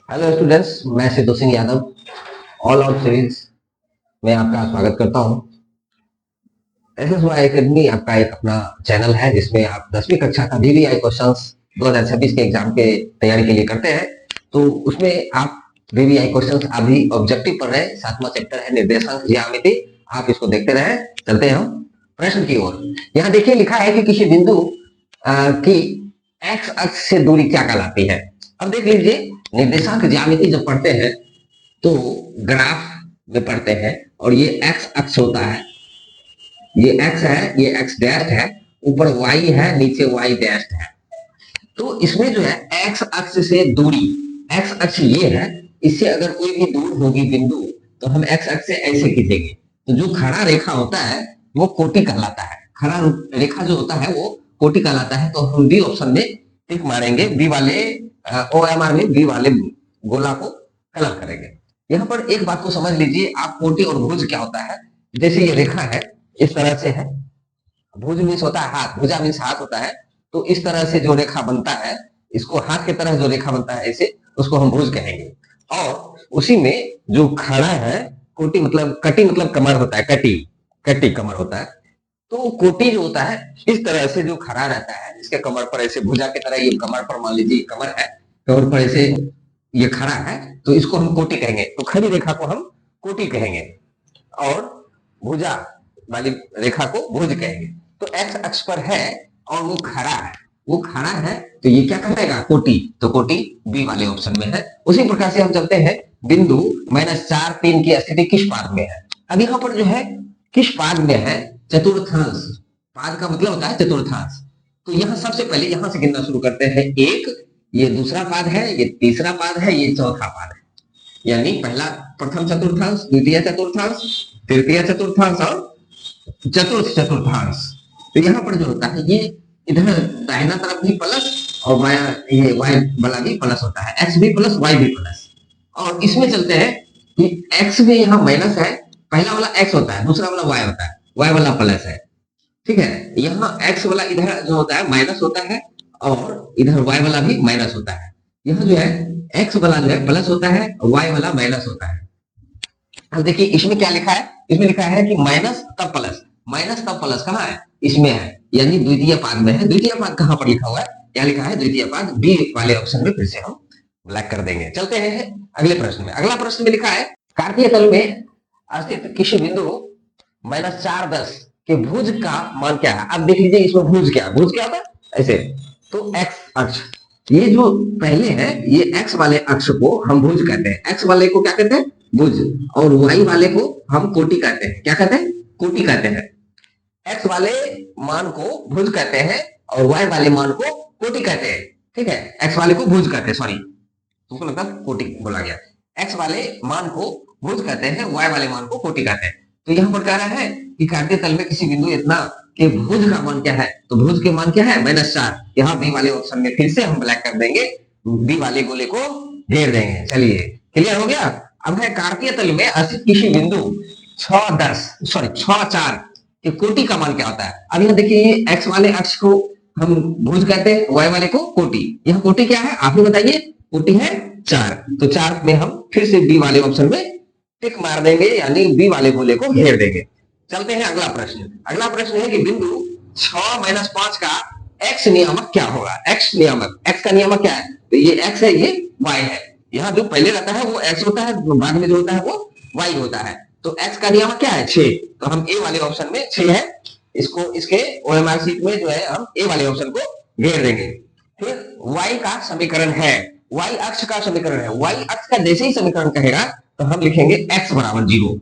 Hello students, मैं Sidhu Singh Yadav all out series में आपका स्वागत करता हूं। एसएसवाई एकेडमी आपका एक अपना चैनल है जिसमें आप 10वीं कक्षा का वीवीआई क्वेश्चंस 2026 के एग्जाम के तैयारी के लिए करते हैं। तो उसमें आप वीवीआई क्वेश्चंस अभी ऑब्जेक्टिव पढ़ रहे हैं। 7वां चैप्टर है निर्देशांक ज्यामिति। आप इसको देखते रहे। चलते हैं हम प्रश्न की ओर। यहाँ देखिए लिखा है कि किसी बिंदु की एक्स अक्ष से दूरी क्या कहलाती है। अब देख लीजिए, निर्देशांक ज्यामिति जब पढ़ते हैं तो ग्राफ में पढ़ते हैं और ये एक्स अक्ष होता है, ये एक्स है, ये एक्स डैश है, ऊपर वाई है, नीचे वाई डैश है। तो इसमें जो है एक्स अक्ष से दूरी, एक्स अक्ष ये है, इससे अगर कोई भी दूर होगी बिंदु तो हम एक्स अक्ष से ऐसे खींचेंगे। तो जो खड़ा रेखा होता है वो कोटि कहलाता है। खड़ा रेखा जो होता है वो कोटि कहलाता है। तो हम बी ऑप्शन में टिक मारेंगे, बी वाले OMR में बी वाले गोला को कलर करेंगे। यहाँ पर एक बात को समझ लीजिए, आप कोटि और भुज क्या होता है। जैसे ये रेखा है, इस तरह से है, भुज मीन्स होता है हाथ, भुजा मीन्स हाथ होता है। तो इस तरह से जो रेखा बनता है, इसको हाथ की तरह जो रेखा बनता है ऐसे, उसको हम भुज कहेंगे। और उसी में जो खड़ा है, कोटि मतलब कटी मतलब कमर होता है, कटी कटी कमर होता है। तो कोटि जो होता है इस तरह से जो खड़ा रहता है, इसके कमर पर ऐसे भुजा की तरह, ये कमर पर मान लीजिए कमर है, कमर पर ऐसे ये खड़ा है, तो इसको हम कोटि कहेंगे। तो खड़ी रेखा को हम कोटि कहेंगे और भुजा वाली रेखा को भुज कहेंगे। तो एक्स अक्ष पर है और वो खड़ा है, वो खड़ा है, तो ये क्या कहलाएगा, कोटि। तो कोटि बी वाले ऑप्शन में है। उसी प्रकार से हम चलते हैं, बिंदु -4 3 की स्थिति किस पाद में है। अब यहाँ पर जो है किस पाद में है, चतुर्थांश। पाद का मतलब होता है चतुर्थांश। तो यहाँ सबसे पहले यहाँ से गिनना शुरू करते हैं। एक, ये दूसरा पाद है, ये तीसरा पाद है, ये चौथा पाद है। यानी पहला प्रथम चतुर्थांश, द्वितीय चतुर्थांश, तृतीय चतुर्थांश और चतुर्थ चतुर्थांश। तो यहाँ पर जो होता है ये इधर दाहिना तरफ भी प्लस और बाया ये वाई वाला भी प्लस होता है, एक्स भी प्लस वाई भी प्लस। और इसमें चलते हैं कि एक्स में यहाँ माइनस है, पहला वाला एक्स होता है, दूसरा वाला वाई होता है, वाई वाला प्लस है। ठीक है, यहाँ एक्स वाला इधर जो होता है माइनस होता है और इधर वाई वाला भी माइनस होता है। यहाँ जो है एक्स वाला जो है प्लस होता है और वाई वाला माइनस होता है। अब देखिए इसमें क्या लिखा है, इसमें लिखा है कि माइनस तब प्लस, माइनस तब प्लस कहाँ है, इसमें है, यानी द्वितीय पाद में है। द्वितीय पाद कहाँ पर लिखा हुआ है, क्या लिखा है, द्वितीय पाद बी वाले ऑप्शन में फिर से हम ब्लैक कर देंगे। चलते हैं अगले प्रश्न में। अगला प्रश्न में लिखा है, कार्तीय तल में स्थित किसी बिंदु -4 10 के भुज का मान क्या है। अब देख लीजिए इसमें भुज क्या होता है, ऐसे। तो एक्स अक्ष, ये जो पहले है ये एक्स वाले अक्ष को हम भुज कहते हैं। एक्स वाले को क्या कहते हैं, भुज। और वाई वाले को हम कोटि कहते हैं। क्या कहते हैं, कोटि कहते हैं। एक्स वाले मान को भुज कहते हैं और वाई वाले मान को कोटि कहते हैं। ठीक है, एक्स वाले को भुज कहते हैं, सॉरी तुमको लगता कोटि बोला गया। एक्स वाले मान को भुज कहते हैं, वाई वाले मान को कोटि कहते हैं। तो यहाँ पर कह रहा है कि कार्तीय तल में किसी बिंदु इतना के भुज का मान क्या है। तो भुज के मान क्या है, -4। यहाँ बी वाले ऑप्शन में फिर से हम ब्लैक कर देंगे, बी वाले गोले को घेर देंगे। चलिए क्लियर हो गया। अब है कार्तीय तल में स्थित किसी बिंदु 6 4 कि कोटि का मान क्या होता है। अब यहाँ देखिए एक्स वाले अक्ष को हम भुज कहते हैं, वाई वाले को कोटि। यह कोटि क्या है आप ही बताइए, कोटि है 4। तो 4 में हम फिर से बी वाले ऑप्शन में टिक मार देंगे, यानी बी वाले गोले को घेर देंगे। चलते हैं अगला प्रश्न। अगला प्रश्न है कि बिंदु 6 -5 का एक्स नियामक क्या होगा। एक्स नियामक, एक्स का नियामक क्या है, तो ये एक्स है, ये वाई है। यहाँ जो पहले रहता है वो एक्स होता है, बाद में जो होता है वो वाई होता है। तो एक्स का नियामक क्या है, 6। तो हम ए वाले ऑप्शन में 6 है, इसको इसके OMR शीट में जो है हम ए वाले ऑप्शन को घेर देंगे। फिर y का समीकरण है, y अक्ष का समीकरण है। y अक्ष का जैसे ही समीकरण कहेगा तो हम लिखेंगे x बराबर 0।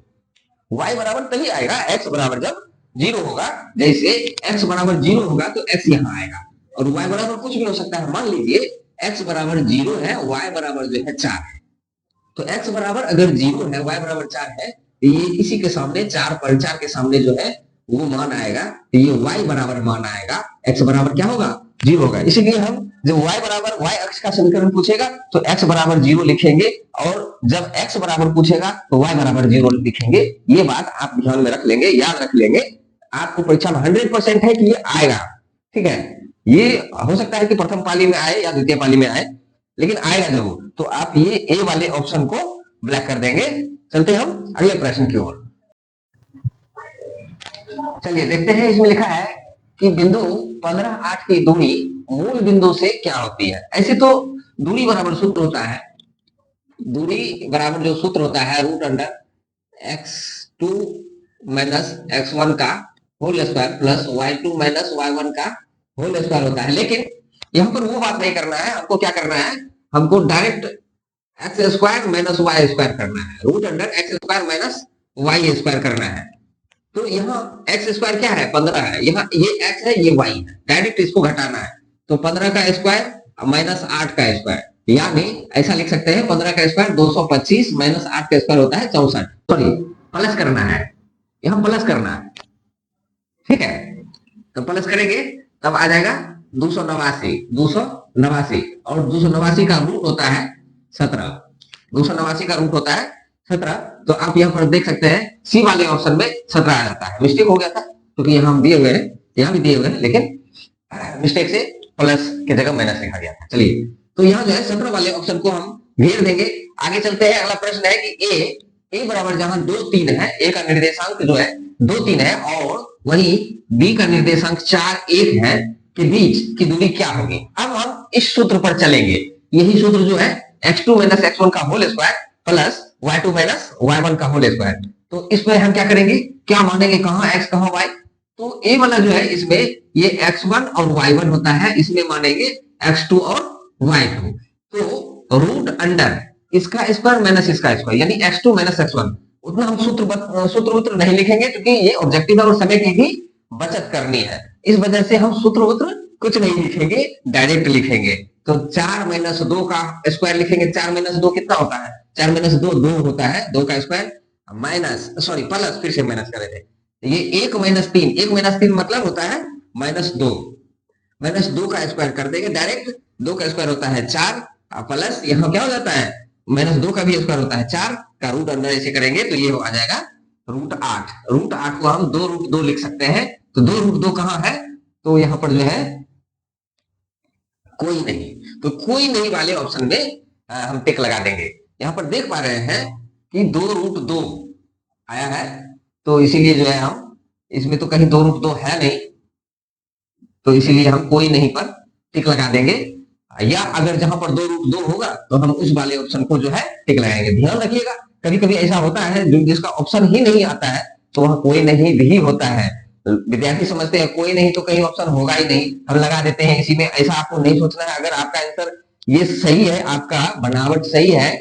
y बराबर तभी आएगा, x बराबर जब 0 होगा। जैसे x बराबर 0 होगा तो x यहाँ आएगा। और y बराबर कुछ भी हो सकता है। मान लीजिए x बराबर 0 है, y बराबर जो है 4 है। तो x बराबर अगर 0 है, y बराबर 4 है, तो ये इसी के सामने 4 पर 4 के सामने जो है वो मान आएगा। तो ये y बराबर मान आएगा, x बराबर क्या होगा, 0 होगा। इसीलिए हम जब y बराबर y अक्ष का समीकरण पूछेगा तो x बराबर 0 लिखेंगे, और जब x बराबर पूछेगा तो y बराबर 0 लिखेंगे। ये बात आप ध्यान में रख लेंगे, याद रख लेंगे। आपको परीक्षा में 100% है कि ये आएगा। ठीक है, ये हो सकता है कि प्रथम पाली में आए या द्वितीय पाली में आए, लेकिन आएगा जरूर। तो आप ये ए वाले ऑप्शन को ब्लैक कर देंगे। चलते हम अगले प्रश्न की ओर। चलिए देखते हैं, इसमें लिखा है कि बिंदु 15 8 की दूरी मूल बिंदु से क्या होती है। ऐसे तो दूरी बराबर सूत्र होता है, दूरी बराबर जो सूत्र होता है root under x2 minus x1 का whole square plus y2 minus y1 का होल स्क्वायर होता है। लेकिन यहाँ पर वो बात नहीं करना है, हमको क्या करना है, हमको direct X square minus Y square करना है, root under X square minus Y square करना है। तो यहाँ एक्स स्क्वायर क्या है, 15 है, यहाँ ये एक्स है ये वाई है, डायरेक्ट इसको घटाना है। तो 15 का स्क्वायर माइनस 8 का स्क्वायर, यानी ऐसा लिख सकते हैं 15 का स्क्वायर 225 माइनस 8 का स्क्वायर होता है 64। सॉरी प्लस करना है, यहाँ प्लस करना है, ठीक है। तो प्लस करेंगे तब आ जाएगा 289 और 289 का रूट होता है 17, 289 का रूट होता है 17। तो आप यहाँ पर देख सकते हैं सी वाले ऑप्शन में 17 आ जाता है। मिस्टेक हो गया था क्योंकि तो यहाँ दिए हुए हैं, यहाँ भी दिए हुए हैं, लेकिन मिस्टेक से प्लस की जगह माइनस लिखा गया था। चलिए तो यहाँ जो है 17 वाले ऑप्शन को हम घेर देंगे। आगे चलते हैं, अगला प्रश्न है कि ए बराबर जहां 2 3 है, ए का निर्देशांक जो है 2 3 है और वही बी का निर्देशांक 4 1 है के बीच की दूरी क्या होगी। अब हम इस सूत्र पर चलेंगे, यही सूत्र जो है x2 माइनस x1 का whole square plus y2 minus y1 का होल स्क्वायर। तो इसमें हम क्या करेंगे, क्या मानेंगे, कहां x कहां y। तो ए वाला जो है इसमें ये x1 और y1 होता है, इसमें मानेंगे x2 और y2। तो रूट अंडर इसका स्क्वायर माइनस इसका स्क्वायर यानी x2 माइनस x1। उतना हम सूत्र नहीं लिखेंगे क्योंकि ये ऑब्जेक्टिव है और समय की भी बचत करनी है, इस वजह से हम सूत्र कुछ नहीं लिखेंगे, डायरेक्ट लिखेंगे। तो 4 माइनस 2 का स्क्वायर लिखेंगे, 4 माइनस 2 कितना होता है, 4 माइनस 2 2 होता है, 2 का स्क्वायर माइनस सॉरी प्लस, फिर से माइनस कर रहे थे, ये 1 माइनस 3, 1 माइनस 3 मतलब होता है माइनस 2, माइनस 2 का स्क्वायर कर देंगे डायरेक्ट, 2 का स्क्वायर होता है 4 प्लस यहाँ क्या हो जाता है माइनस 2 का भी स्क्वायर होता है 4 का रूट अंदर ऐसे करेंगे तो ये आ जाएगा रूट 8। रूट 8 को हम 2 रूट 2 लिख सकते हैं। तो 2 रूट 2 कहां है, तो यहाँ पर जो है कोई नहीं, तो कोई नहीं वाले ऑप्शन में हम टिक लगा देंगे। यहाँ पर देख पा रहे हैं कि 2 रूट 2 आया है, तो इसीलिए जो है हम इसमें तो कहीं 2 रूट 2 है नहीं, तो इसीलिए हम कोई नहीं पर टिक लगा देंगे। या अगर जहां पर 2 रूट 2 होगा तो हम उस वाले ऑप्शन को जो है टिक लगाएंगे। ध्यान रखिएगा कभी कभी ऐसा होता है जिसका ऑप्शन ही नहीं आता है तो वह कोई नहीं भी होता है। विद्यार्थी समझते हैं कोई नहीं तो कहीं ऑप्शन होगा ही नहीं, हम लगा देते हैं इसी में। ऐसा आपको नहीं सोचना है, अगर आपका आंसर ये सही है, आपका बनावट सही है,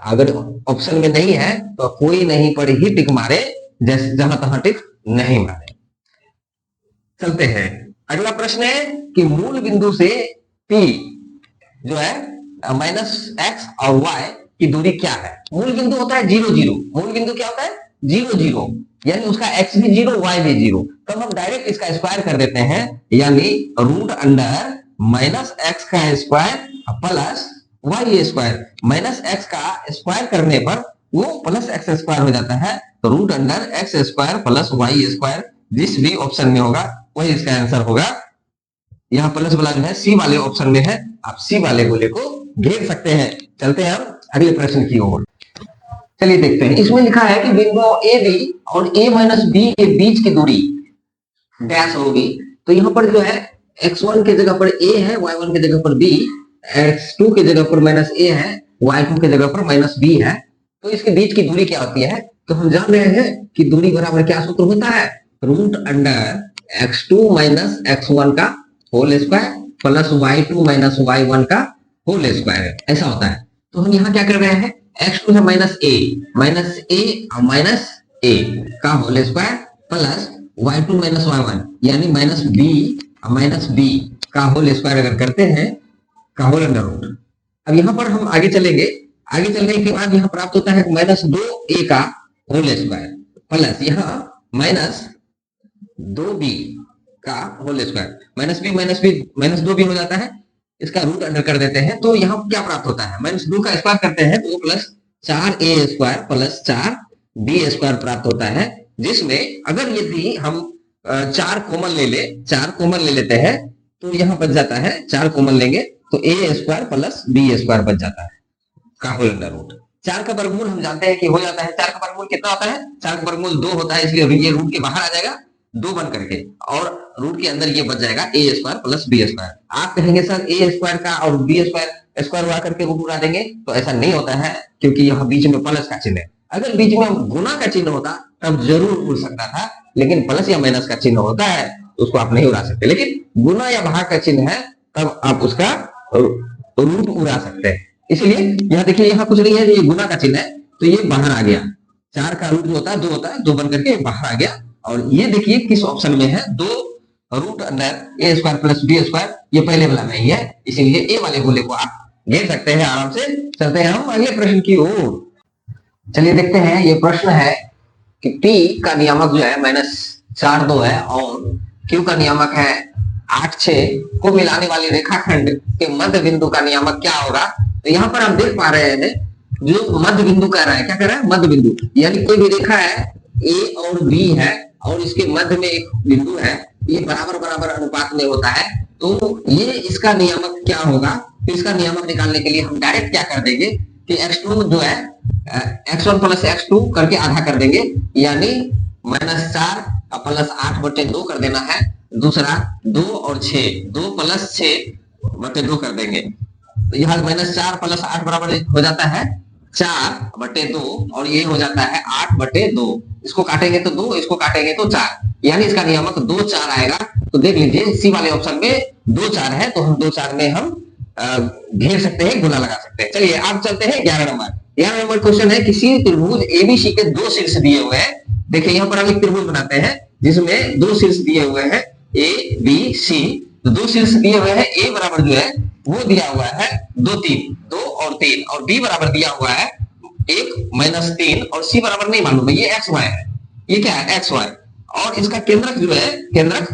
अगर ऑप्शन में नहीं है तो कोई नहीं पर ही टिक मारे, जैसे जहां तहां टिक नहीं मारे। चलते हैं, अगला प्रश्न है कि मूल बिंदु से P जो है माइनस एक्स और वाई की दूरी क्या है। मूल बिंदु होता है 0 0, मूल बिंदु क्या होता है 0 0, यानी उसका x भी 0 y भी 0। तो हम डायरेक्ट इसका स्क्वायर कर देते हैं, यानी रूट अंडर माइनस एक्स का square plus Y square. Minus X का स्क्वायर करने पर वो प्लस एक्स स्क्वायर हो जाता है, तो root under X square plus Y square जिस भी ऑप्शन में होगा वही इसका आंसर होगा। यहाँ प्लस वाला जो है सी वाले ऑप्शन में है, आप सी वाले गोले को घेर सकते हैं। चलते हैं हम अगले प्रश्न की ओर। चलिए देखते हैं, इसमें लिखा है कि बिंदु ए बी और ए माइनस बी के बीच की दूरी डैश होगी। तो यहाँ पर जो है x1 की जगह पर a है, y1 की जगह पर b, x2 की जगह पर माइनस a है, y2 की जगह पर माइनस b है। तो इसके बीच की दूरी क्या होती है, तो हम जान रहे हैं कि दूरी बराबर क्या सूत्र होता है, root under x2 minus x1 का whole square plus y2 minus y1 का होल स्क्वायर, ऐसा होता है। तो हम यहाँ क्या कर रहे हैं, x2 है माइनस a माइनस a का whole square plus y2 minus y1 यानी माइनस b का होल स्क्वायर अगर करते हैं का होल अंडर रूट। अब यहाँ पर हम आगे चलेंगे, आगे चलने के बाद यहाँ प्राप्त होता है माइनस 2a का होल स्क्वायर प्लस यहाँ माइनस 2b का होल स्क्वायर, माइनस 2 भी हो जाता है, इसका रूट अंडर कर देते हैं। तो यहाँ क्या प्राप्त होता है, माइनस 2 का स्क्वायर करते हैं तो plus 4a square plus 4b square प्राप्त होता है, जिसमें अगर यदि हम 4 कॉमन ले लेते हैं तो यहाँ बच जाता है, 4 कॉमन लेंगे तो a square plus b square बच जाता है। का होल अंडर रूट। 4 का वर्गमूल हम जानते हैं कि हो जाता है, 4 का वर्गमूल कितना होता है, 4 का वर्गमूल 2 होता है, इसलिए ये रूट के बाहर आ जाएगा 2 बन करके, और रूट के अंदर ये बच जाएगा ए स्क्वायर प्लस बी स्क्वायर। आप कहेंगे सर ए स्क्वायर का और बी स्क्वायर स्क्वायर उड़ा करके रूट उड़ा देंगे, तो ऐसा नहीं होता है, क्योंकि यहाँ बीच में प्लस का चिन्ह है। अगर बीच में गुना का चिन्ह होता तब जरूर उड़ सकता था, लेकिन प्लस या माइनस का चिन्ह होता है तो उसको आप नहीं उड़ा सकते, लेकिन गुना या भाग का चिन्ह है तब आप उसका रूट उड़ा सकते हैं। इसलिए यहाँ देखिए, यहाँ कुछ नहीं है, ये गुना का चिन्ह है तो ये बाहर आ गया। 4 का रूट जो होता है 2 होता है, 2 बन करके बाहर आ गया। और ये देखिए किस ऑप्शन में है, 2 रूट अंडर ए स्क्वायर प्लस बी स्क्वायर, ये पहले वाला नहीं है, इसीलिए ए वाले गोले को आप घेर सकते हैं आराम से। चलते हैं हम अगले प्रश्न की ओर। चलिए देखते हैं, ये प्रश्न है कि P का नियामक जो है -4 2 है और Q का नियामक है 8 6 को मिलाने वाली रेखाखंड के मध्य बिंदु का नियामक क्या होगा। तो यहाँ पर हम देख पा रहे हैं जो मध्य बिंदु कह रहा है, क्या कह रहा है, मध्य बिंदु, यानी कोई भी रेखा है A और B है और इसके मध्य में एक बिंदु है, ये बराबर बराबर अनुपात में होता है, तो ये इसका नियामक क्या होगा। तो इसका नियामक निकालने के लिए हम डायरेक्ट क्या कर देंगे कि x2 जो है x1 प्लस x2 करके आधा कर देंगे, यानी -4 प्लस 8 बटे 2 कर देना है। दूसरा 2 और 6, 2 प्लस 6 बटे 2 कर देंगे, तो यहाँ -4 प्लस 8 बराबर हो जाता है 4 बटे 2 और ये हो जाता है 8 बटे 2। इसको काटेंगे तो 2, इसको काटेंगे तो 4, यानी इसका नियामक 2 4 आएगा। तो देख लीजिए सी वाले ऑप्शन में 2 4 है, तो हम 2 4 में हम घेर सकते हैं, गुना लगा सकते हैं। चलिए आप चलते हैं 11 नंबर। 11 नंबर क्वेश्चन है, किसी त्रिभुज एबीसी के 2 शीर्ष दिए हुए हैं। देखिए यहाँ पर हम एक त्रिभुज बनाते हैं जिसमें 2 शीर्ष दिए हुए हैं ए बी सी। तो 2 शीर्ष दिए हुए हैं, ए बराबर जो है वो दिया हुआ है 2 3, 2 और 3, और बी बराबर दिया हुआ है 1 -3, और सी बराबर नहीं मालूम है, ये एक्स वाई है, ये क्या है एक्स वाई। और इसका केंद्रक जो है, केंद्रक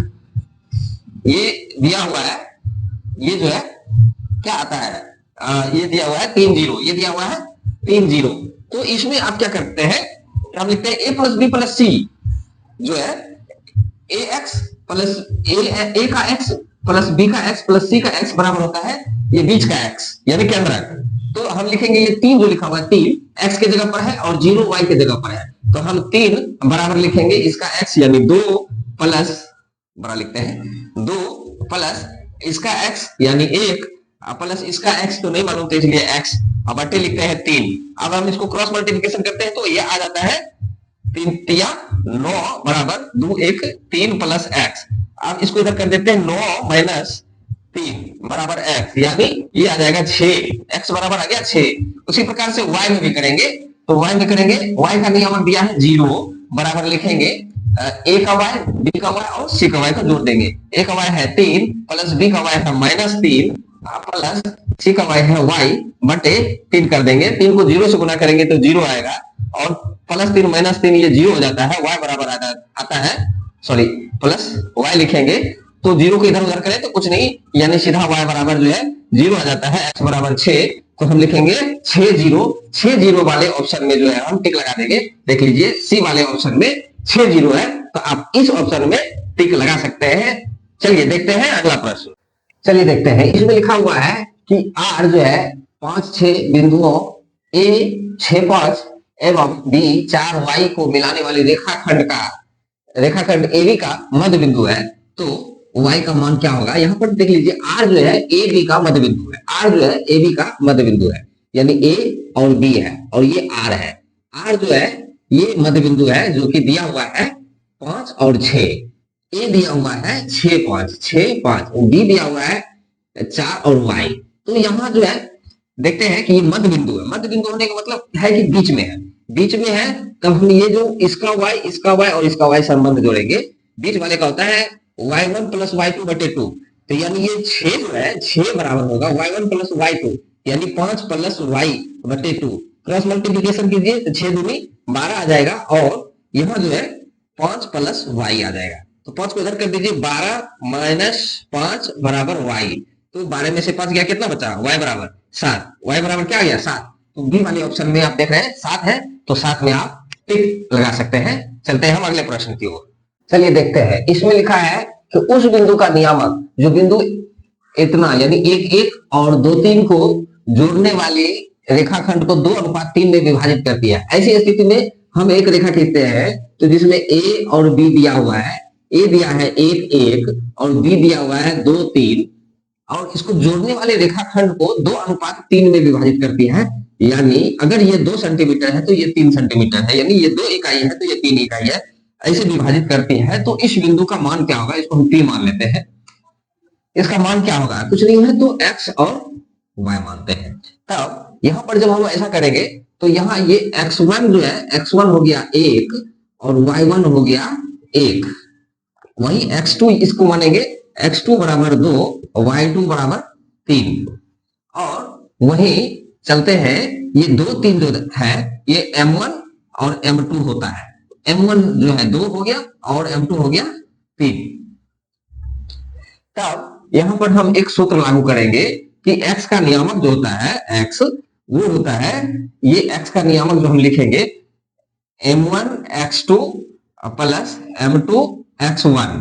ये दिया हुआ है, ये जो है क्या आता है, ये दिया हुआ है 3 0, ये दिया हुआ है 3 0। तो इसमें आप क्या करते हैं, हम लिखते हैं a प्लस बी प्लस सी जो है ए एक्स प्लस ए का एक्स प्लस बी का एक्स प्लस सी का एक्स बराबर होता है ये बीच का एक्स, यानी केंद्रक। तो हम लिखेंगे ये 3 जो लिखा हुआ है 3 एक्स के जगह पर है और 0 वाई के जगह पर है, तो हम 3 बराबर लिखेंगे इसका एक्स, यानी 2 प्लस बड़ा लिखते हैं 2 प्लस इसका एक्स यानी 1 प्लस इसका एक्स तो नहीं मालूम, तो इसलिए एक्स, अब बटे लिखते हैं 3। अब हम इसको क्रॉस मल्टीप्लिकेशन करते हैं तो ये आ जाता है 3 तिया 9 बराबर 2 1 3 प्लस एक्स। अब इसको इधर कर देते हैं 9 माइनस 3 बराबर एक्स, यानी ये आ जाएगा 6, एक्स बराबर आ गया 6। उसी प्रकार से वाई में भी करेंगे, तो वाई में करेंगे, वाई का नियम दिया है 0 बराबर लिखेंगे ए का वाई बी का वाई और सी का वाई को जोड़ देंगे। ए का वाई है 3 प्लस बी का वाई है -3 प्लस सी का वाई है y बटे 3 कर देंगे। 3 को 0 से गुना करेंगे तो 0 आएगा, और +3 -3 ये 0 हो जाता है, y बराबर आता है, सॉरी प्लस y लिखेंगे तो 0 को इधर उधर करें तो कुछ नहीं, यानी सीधा y बराबर जो है 0 आ जाता है, x बराबर 6। तो हम लिखेंगे 6 0 वाले ऑप्शन में जो है हम टिक लगा देंगे। देख लीजिए सी वाले ऑप्शन में 6 0 है, तो आप इस ऑप्शन में टिक लगा सकते हैं। चलिए देखते हैं अगला प्रश्न। चलिए देखते हैं, इसमें लिखा हुआ है कि R जो है 5 6 बिंदुओं A 6 5 एवं B 4 Y को मिलाने वाली रेखाखंड AB का मध्य बिंदु है, तो Y का मान क्या होगा। यहाँ पर देख लीजिए R जो है AB का मध्य बिंदु है, R जो है AB का मध्य बिंदु है, यानी A और B है और ये R है। R जो है ये मध्य बिंदु है जो कि दिया हुआ है 5 और 6, ए दिया हुआ है 6 5 बी दिया हुआ है 4 और y। तो यहाँ जो है देखते हैं कि ये मध्य बिंदु है, मध्य बिंदु होने का मतलब है कि बीच में है, बीच में है, तब हम ये जो इसका y और इसका y संबंध जोड़ेंगे। बीच वाले का होता है y1 प्लस y2 बटे 2, तो यानी ये 6 जो है 6 बराबर होगा y1 प्लस y2, यानी 5 प्लस y बटे 2। क्रॉस मल्टीप्लीकेशन कीजिए तो 6 दूनी 12 आ जाएगा, और यहाँ जो है 5 प्लस y आ जाएगा, तो 5 को इधर कर दीजिए, 12 माइनस 5 बराबर y, तो 12 में से 5 गया, कितना बचा y बराबर 7, y बराबर क्या गया 7। तो बी वाले ऑप्शन में आप देख रहे हैं 7 है, तो 7 में आप टिक लगा सकते हैं। चलते हैं हम अगले प्रश्न की ओर। चलिए देखते हैं, इसमें लिखा है कि उस बिंदु का नियामक जो बिंदु इतना यानी 1 1 और 2 3 को जोड़ने वाली रेखाखंड को 2:3 में विभाजित करती है। ऐसी स्थिति में हम एक रेखा खींचते हैं तो जिसमें ए और बी दिया हुआ है, ए दिया है 1 1 और बी दिया हुआ है 2 3, और इसको जोड़ने वाले रेखाखंड को 2:3 में विभाजित करती है। यानी अगर ये 2 सेंटीमीटर है तो ये 3 सेंटीमीटर है, यानी ये 2 इकाई है तो ये 3 इकाई है, ऐसे विभाजित करती है। तो इस बिंदु का मान क्या होगा, इसको हम P मान लेते हैं। इसका मान क्या होगा, कुछ नहीं है तो x और y मानते हैं। तब यहां पर जब हम ऐसा करेंगे तो यहाँ ये x1 जो है, x1 हो गया 1 और y1 हो गया 1। वही x2 इसको मानेंगे, x2 बराबर 2, y2 बराबर 3। और वही चलते हैं, ये 2 3 जो है ये m1 और m2 होता है। m1 जो है 2 हो गया और m2 हो गया 3। तब यहां पर हम एक सूत्र लागू करेंगे कि x का नियामक जो होता है, x वो होता है, ये x का नियामक जो हम लिखेंगे m1 x2 plus m2 x1,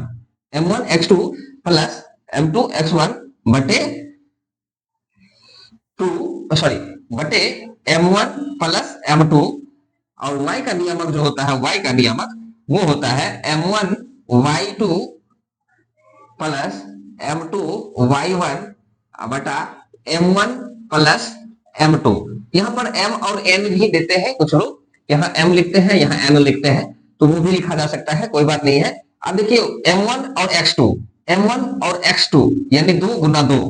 m1 x2 plus m2 x1 बटे बटे m1 प्लस m2, और y का नियामक जो होता है, y का नियामक वो होता है m1 y2 plus m2 y1 बटा m1 प्लस m2। यहाँ पर m और n भी देते हैं कुछ लोग, यहाँ m लिखते हैं, यहाँ n लिखते हैं, तो वो भी लिखा जा सकता है, कोई बात नहीं है। अब देखिए m1 और x2, m1 और x2 यानी 2 गुना 2,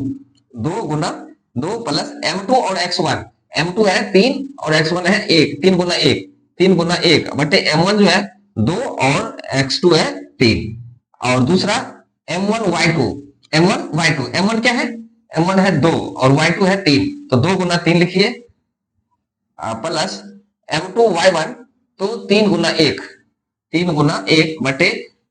2 गुना 2 प्लस m2 और x1, m2 है 3 और x1 है 1, 3 गुना 1, 3 गुना 1 बटे m1 जो है 2 और x2 है 3। और दूसरा m1 y2, m1 y2, m1 क्या है, m1 है 2 और y2 है 3, तो 2 गुना 3 लिखिए, प्लस m2 y1 तो 3 गुना 1, 3 गुना 1 बटे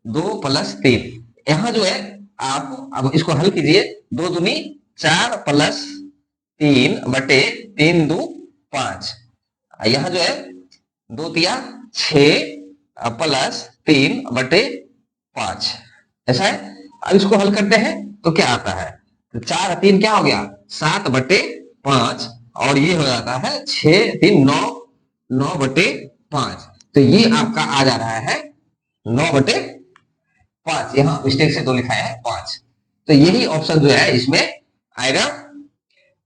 2 प्लस 3। यहाँ जो है आप अब इसको हल कीजिए, 2 दूनी 4 प्लस 3 बटे 3 दू 5, यहाँ जो है 2 तिया 6 प्लस 3 बटे 5, ऐसा है। अब इसको हल करते हैं तो क्या आता है, तो 4 3 क्या हो गया 7 बटे 5, और ये हो जाता है 6 3 9, 9 बटे 5, तो ये आपका आ जा रहा है 9 बटे 5, यहाँ मिस्टेक से 2 लिखा है 5, तो यही ऑप्शन जो है इसमें आएगा।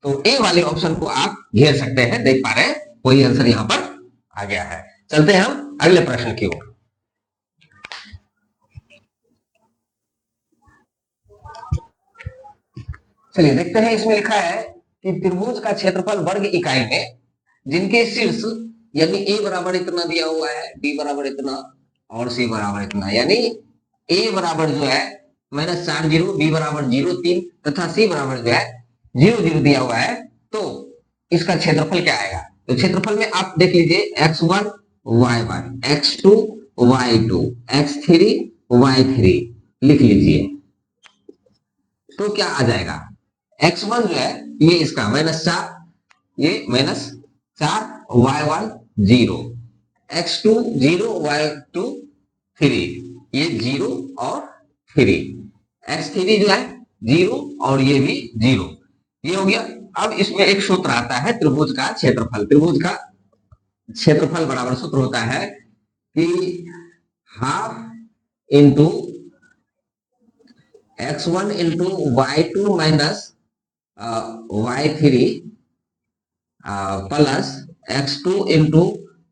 तो ए वाले ऑप्शन को आप घेर सकते हैं, देख पा रहे हैं वही आंसर यहाँ पर आ गया है। चलते हैं हम अगले प्रश्न की ओर। चलिए देखते हैं, इसमें लिखा है कि त्रिभुज का क्षेत्रफल वर्ग इकाई में जिनके शीर्ष यानी ए बराबर इतना दिया हुआ है, बी बराबर इतना और सी बराबर इतना, यानी ए बराबर जो है -4 0, बी बराबर 0 3 तथा सी बराबर जो है 0 0 दिया हुआ है, तो इसका क्षेत्रफल क्या आएगा। तो क्षेत्रफल में आप देख लीजिए x1 y1, x2 y2, x3 y3 लिख लीजिए, तो क्या आ जाएगा, x1 जो है ये इसका -4, ये -4, y1 0, x2 0, y2 3, ये 0 और 3, x3 जो है 0 और ये भी 0, ये हो गया। अब इसमें एक सूत्र आता है त्रिभुज का क्षेत्रफल, त्रिभुज का क्षेत्रफल बराबर सूत्र होता है कि half into x1 into y2 minus y3 plus x2 into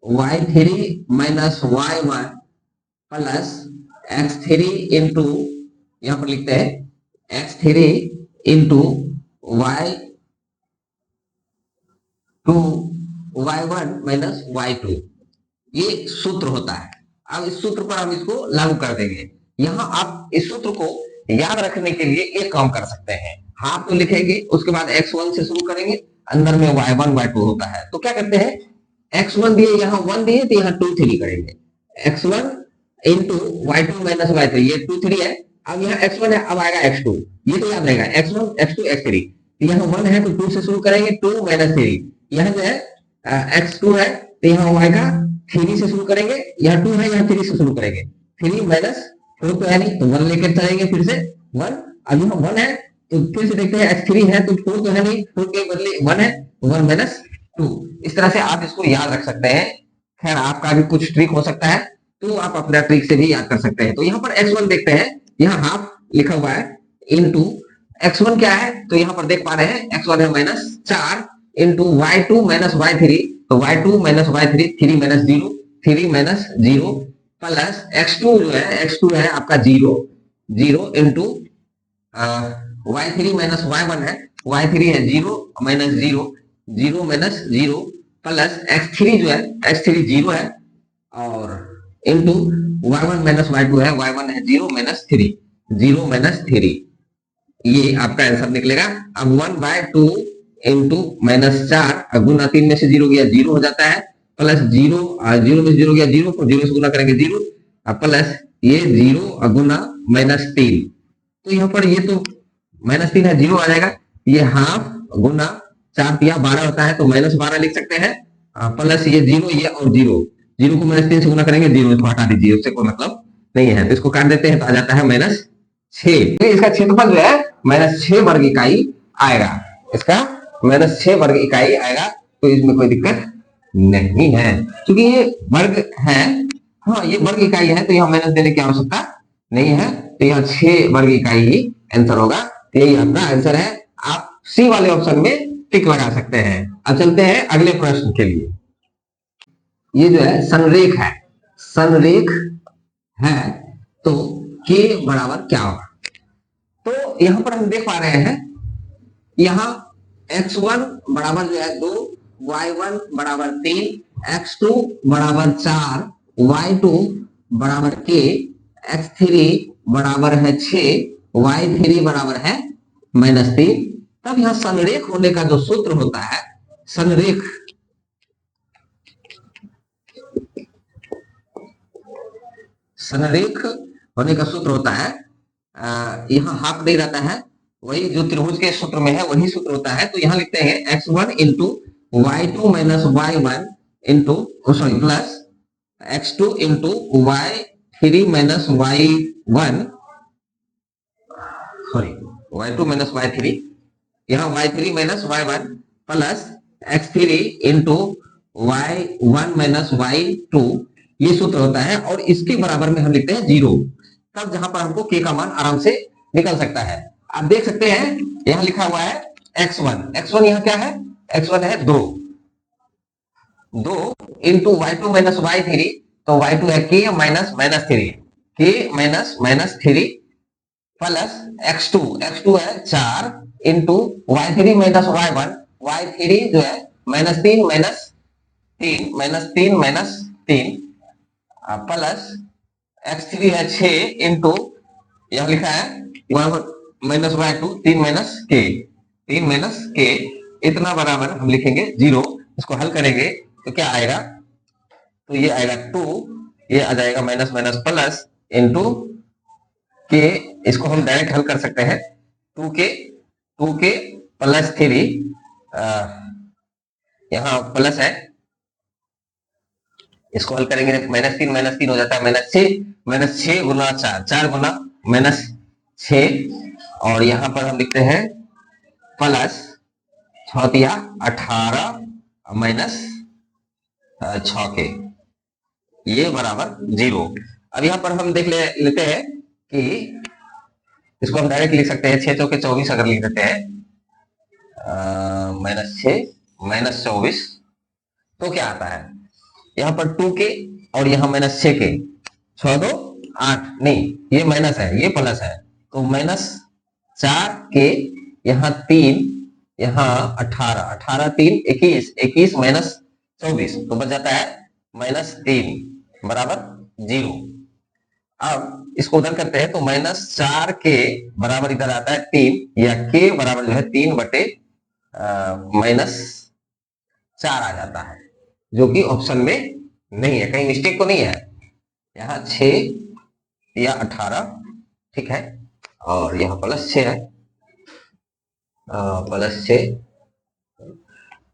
y3 minus y1 plus x3 into, यहाँ पर लिखते हैं x3 into y2 y1 minus y2, ये सूत्र होता है। अब इस सूत्र पर हम इसको लागू कर देंगे। यहाँ आप इस सूत्र को याद रखने के लिए एक काम कर सकते हैं, हाफ तो लिखेंगे, उसके बाद x1 से शुरू करेंगे, अंदर में y1 y2 होता है, तो क्या करते हैं x1 दिए, यहाँ 1 दिए तो यहाँ 2 3 करेंगे, x1 into y2 minus y3, ये 2 3 है, अब यहाँ x1 है, अब आएगा x2, ये तो याद रहेगा x1 x2 x3, यहाँ 1 है तो 2 से शुरू करेंगे, 2 माइनस 3, यहाँ जो है x2 है तो यहाँ आएगा 3 से शुरू करेंगे, यहाँ 2 है यहाँ 3 से शुरू करेंगे, 3 माइनस 4 तो है नहीं तो 1 लेकर चलेंगे, फिर से 1, अब यहाँ 1 है तो फिर से देखते हैं x3 है तो 4 तो है नहीं, 4 के बदले 1 है, 1 माइनस 2। इस तरह से आप इसको याद रख सकते हैं। खैर आपका भी कुछ ट्रिक हो सकता है, तो आप अपना ट्रिक से भी याद कर सकते हैं। तो यहाँ पर x1 देखते हैं, यहाँ हाफ लिखा हुआ है इनटू x1 क्या है, तो यहाँ पर देख पा रहे हैं x1 है -4 इंटू y2 माइनस y3, तो y2 minus y3 3 minus 0, 3 minus 0 plus x2 जो है, x2 है आपका 0 0 इंटू y3 माइनस y1 है, y3 है 0 माइनस 0 0 माइनस 0 प्लस x3 जो है, x3 0 है और इंटू y1 माइनस y2 है, y1 है 0 माइनस 3 0 माइनस 3, ये आपका आंसर निकलेगा। अब 1/2 इंटू -4 गुना 3 में से 0 गया 0 हो जाता है, प्लस 0 0 में से 0 गया 0 को 0 से गुना करेंगे 0 प्लस ये 0 गुना -3, तो यहाँ पर ये तो -3 है 0 आ जाएगा, ये हाफ गुना 4 तिया 12 होता है तो -12 लिख सकते हैं, प्लस ये 0 ये और 0 0 को -3 से गुना करेंगे 0 इसको हटा दीजिए, उससे कोई मतलब नहीं है, तो इसको काट देते हैं तो आ जाता है -6। तो इसका क्षेत्रफल जो है -6 वर्ग इकाई आएगा, इसका -6 वर्ग इकाई आएगा, तो इसमें कोई दिक्कत नहीं है क्योंकि ये वर्ग है। हाँ ये वर्ग इकाई है तो यहाँ माइनस देने की आवश्यकता नहीं है, तो यहाँ 6 वर्ग इकाई ही आंसर होगा। यही आपका आंसर है, आप सी वाले ऑप्शन में टिक लगा सकते हैं। अब चलते हैं अगले प्रश्न के लिए। ये जो है संरेख है, संरेख है तो k बराबर क्या होगा, तो यहां पर हम देख पा रहे हैं, यहां x1 बराबर जो है 2, y1 बराबर 3, x2 बराबर 4, y2 बराबर k, x3 बराबर है 6, y3 बराबर है -3। तब यहां संरेख होने का जो सूत्र होता है, संरेख संरेख होने का सूत्र होता है, यहाँ हाफ नहीं रहता है, वही जो त्रिभुज के सूत्र में है वही सूत्र होता है। तो यहाँ लिखते हैं x1 into y2 minus y1 into sorry plus x2 into y3 minus y1 sorry y2 minus y3, यहाँ y3 minus y1 plus x3 into y1 minus y2, ये सूत्र होता है और इसके बराबर में हम लिखते हैं 0, तब जहां पर हमको k का मान आराम से निकल सकता है। आप देख सकते हैं यहां लिखा हुआ है x1 यहाँ क्या है, x1 है 2 इंटू y2 माइनस y3, तो y2 है k minus -3, k minus -3 plus x2 है 4 into y3 minus y1, y3 जो है -3 माइनस 3 प्लस x3 है 6 इंटू यहां लिखा है माइनस y2 3 माइनस k इतना बराबर हम लिखेंगे 0, इसको हल करेंगे तो क्या आएगा, तो ये आएगा 2, ये आ जाएगा माइनस माइनस प्लस इंटू के, इसको हम डायरेक्ट हल कर सकते हैं 2k प्लस 3, यहाँ प्लस है, इसको हल करेंगे -3 हो जाता है -6 गुना 4 गुना -6 और यहाँ पर हम लिखते हैं प्लस 18 माइनस 6 ये बराबर 0। अब यहाँ पर हम देख लेते हैं कि इसको हम डायरेक्ट लिख सकते हैं 6 चौके 24 अगर लिख देते हैं -6 माइनस 24, तो क्या आता है, यहाँ पर 2k और यहाँ -6k, 6 2 8 नहीं ये माइनस है ये प्लस है, तो -4k यहाँ 3 यहाँ 18 3 21 माइनस 24, तो बच जाता है -3 बराबर 0। अब इसको उधर करते हैं तो -4k बराबर इधर आता है 3, या k बराबर जो है 3 बटे -4 आ जाता है, जो कि ऑप्शन में नहीं है, कहीं मिस्टेक तो नहीं है, यहाँ 6 या 18 ठीक है, और यहाँ +6 है, +6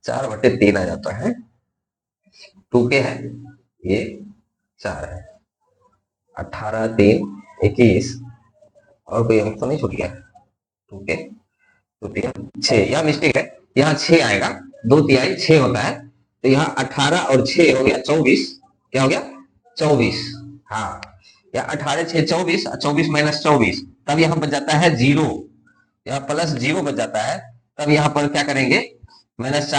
4 बटे 3 आ जाता है, 2k है ये 4 है, 18 3 21 और कोई अंक तो नहीं छूट गया, 2k तो 6, यहाँ मिस्टेक है, यहाँ 6 आएगा, 2 तिहाई 6 होता है, तो यहाँ 18 और 6 हो गया 24। क्या हो गया? 24। हाँ, या 18 6 24, 24 माइनस 24, तब यहाँ बच जाता है 0, यहाँ प्लस 0 बच जाता है। तब यहाँ पर क्या करेंगे, माइनस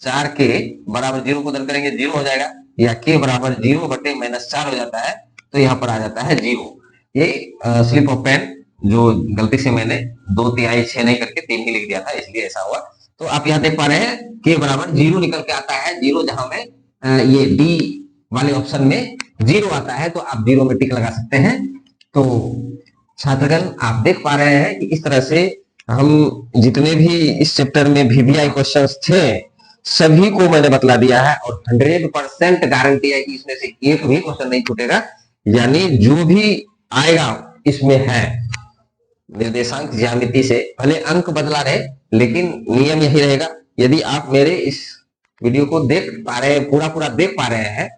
4 के बराबर 0 को उधर करेंगे, 0 हो जाएगा, या के बराबर 0 बटे -4 हो जाता है, तो यहाँ पर आ जाता है 0। ये स्लिप ऑफ पेन जो गलती से मैंने 2 तिहाई 6 नहीं करके 3 ही लिख दिया था, इसलिए ऐसा हुआ। तो आप यहाँ देख पा रहे हैं के बराबर 0 निकल के आता है, 0 जहां में ये डी वाले ऑप्शन में 0 आता है, तो आप 0 में टिक लगा सकते हैं। तो छात्रगण, आप देख पा रहे हैं कि इस तरह से हम जितने भी इस चैप्टर में वीवीआई क्वेश्चंस थे सभी को मैंने बतला दिया है, और 100% गारंटी है कि इसमें से एक भी क्वेश्चन नहीं छूटेगा, यानी जो भी आएगा इसमें है निर्देशांक ज्यामिति से, भले अंक बदला रहे लेकिन नियम यही रहेगा। यदि आप मेरे इस वीडियो को देख पा रहे हैं, पूरा देख पा रहे हैं,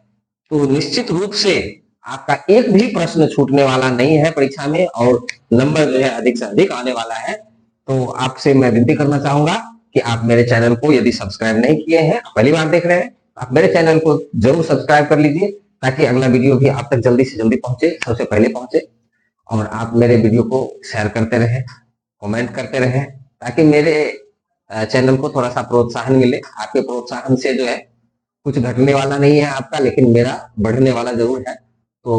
तो निश्चित रूप से आपका एक भी प्रश्न छूटने वाला नहीं है परीक्षा में, और नंबर जो है अधिक से अधिक आने वाला है। तो आपसे मैं विनती करना चाहूंगा कि आप मेरे चैनल को यदि सब्सक्राइब नहीं किए हैं, पहली बार देख रहे हैं, आप मेरे चैनल को जरूर सब्सक्राइब कर लीजिए, ताकि अगला वीडियो भी आप तक जल्दी से जल्दी पहुंचे, सबसे पहले पहुंचे। और आप मेरे वीडियो को शेयर करते रहें, कमेंट करते रहें, ताकि मेरे चैनल को थोड़ा सा प्रोत्साहन मिले। आपके प्रोत्साहन से जो है कुछ घटने वाला नहीं है आपका, लेकिन मेरा बढ़ने वाला जरूर है। तो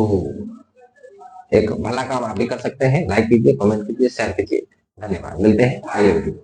एक भला काम आप भी कर सकते हैं, लाइक कीजिए, कमेंट कीजिए, शेयर कीजिए। धन्यवाद, मिलते हैं अगले वीडियो।